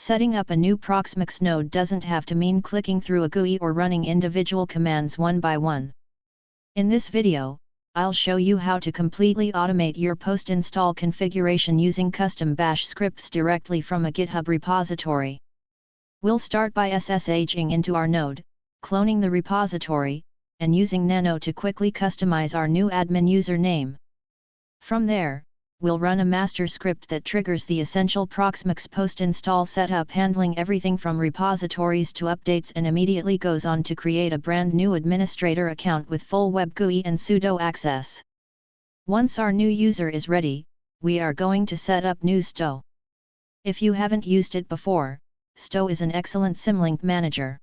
Setting up a new Proxmox node doesn't have to mean clicking through a GUI or running individual commands one by one. In this video, I'll show you how to completely automate your post-install configuration using custom bash scripts directly from a GitHub repository. We'll start by SSHing into our node, cloning the repository, and using Nano to quickly customize our new admin username. From there, we'll run a master script that triggers the essential Proxmox post-install setup, handling everything from repositories to updates, and immediately goes on to create a brand new administrator account with full web GUI and sudo access. Once our new user is ready, we are going to set up new Sto. If you haven't used it before, Sto is an excellent symlink manager.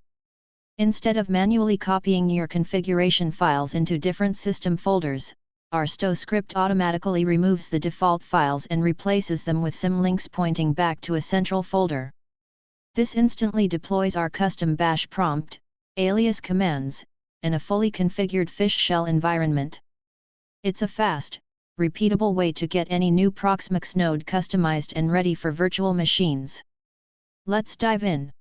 Instead of manually copying your configuration files into different system folders, our Sto script automatically removes the default files and replaces them with symlinks pointing back to a central folder. This instantly deploys our custom bash prompt, alias commands, and a fully configured fish shell environment. It's a fast, repeatable way to get any new Proxmox node customized and ready for virtual machines. Let's dive in.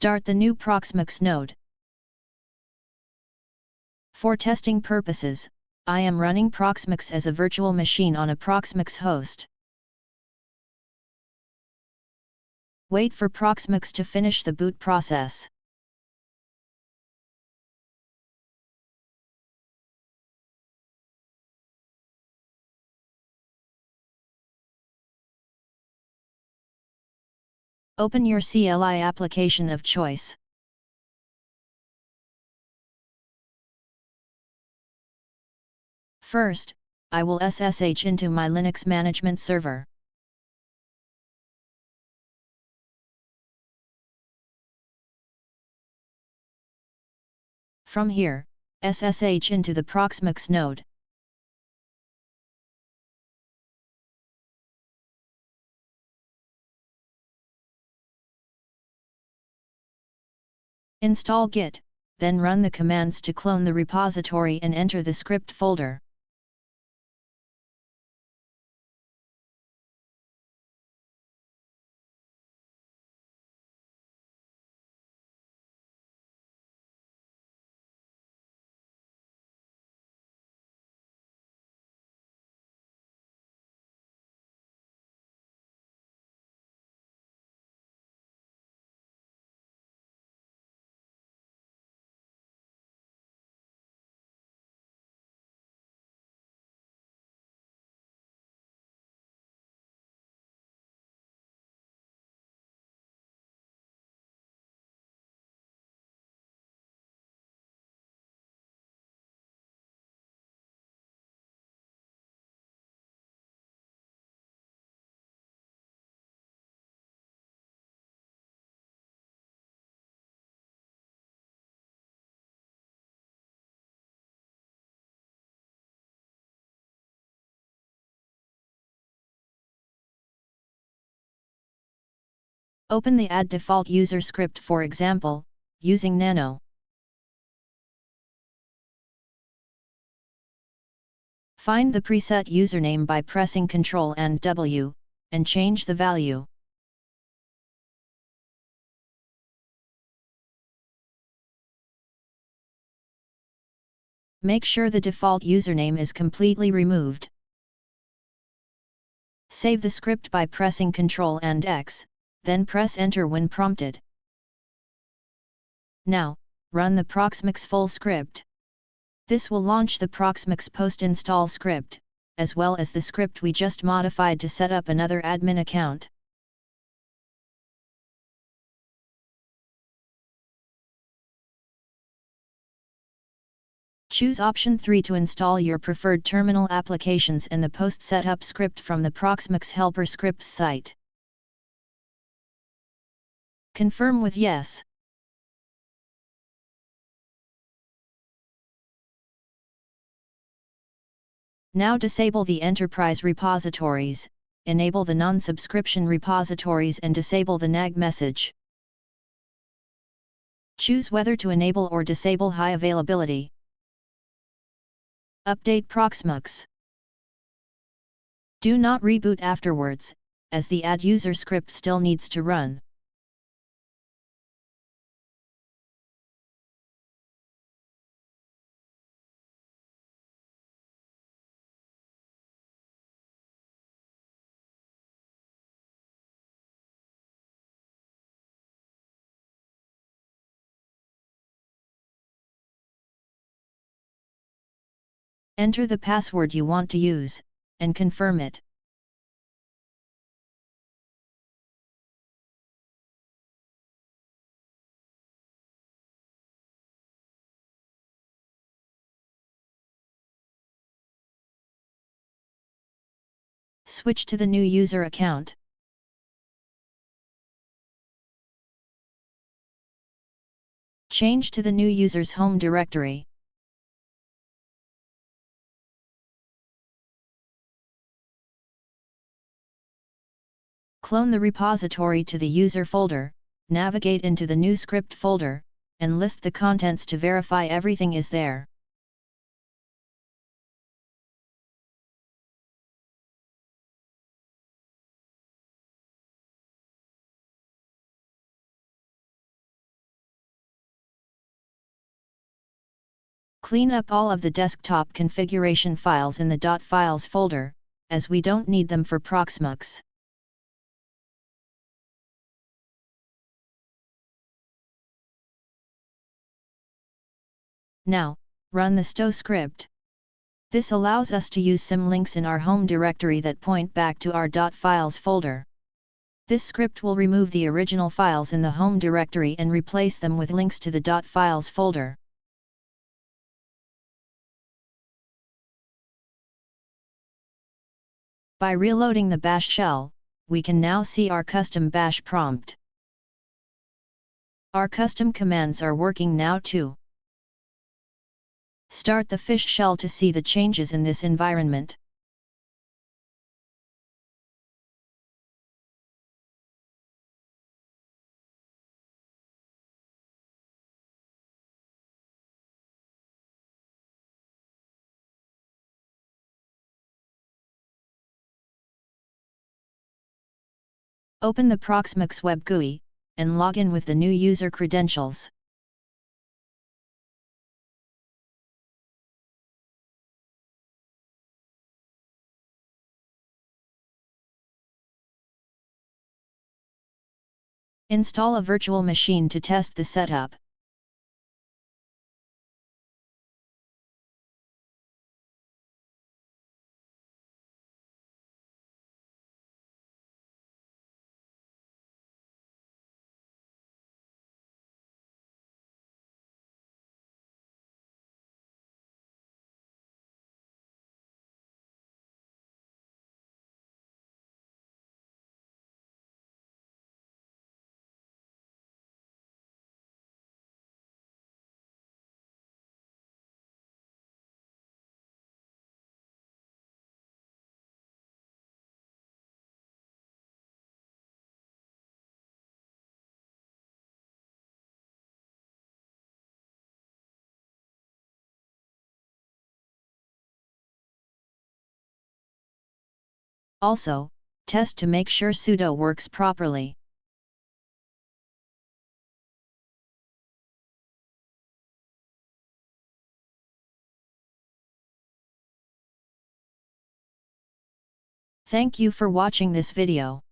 Start the new Proxmox node. For testing purposes, I am running Proxmox as a virtual machine on a Proxmox host. Wait for Proxmox to finish the boot process. Open your CLI application of choice. First, I will SSH into my Linux management server. From here, SSH into the Proxmox node. Install Git, then run the commands to clone the repository and enter the script folder. Open the add default user script, for example, using Nano. Find the preset username by pressing Ctrl and W, and change the value. Make sure the default username is completely removed. Save the script by pressing Ctrl and X, then press Enter when prompted. Now, run the Proxmox full script. This will launch the Proxmox post-install script, as well as the script we just modified to set up another admin account. Choose option 3 to install your preferred terminal applications and the post-setup script from the Proxmox helper scripts site. Confirm with Yes. Now disable the enterprise repositories, enable the non-subscription repositories and disable the nag message. Choose whether to enable or disable high availability. Update Proxmox. Do not reboot afterwards, as the add user script still needs to run. Enter the password you want to use, and confirm it. Switch to the new user account. Change to the new user's home directory. Clone the repository to the user folder, navigate into the new script folder, and list the contents to verify everything is there. Clean up all of the desktop configuration files in the .files folder, as we don't need them for Proxmox. Now, run the stow script. This allows us to use some links in our home directory that point back to our .files folder. This script will remove the original files in the home directory and replace them with links to the .files folder. By reloading the bash shell, we can now see our custom bash prompt. Our custom commands are working now too. Start the fish shell to see the changes in this environment. Open the Proxmox web GUI, and log in with the new user credentials. Install a virtual machine to test the setup. Also, test to make sure sudo works properly. Thank you for watching this video.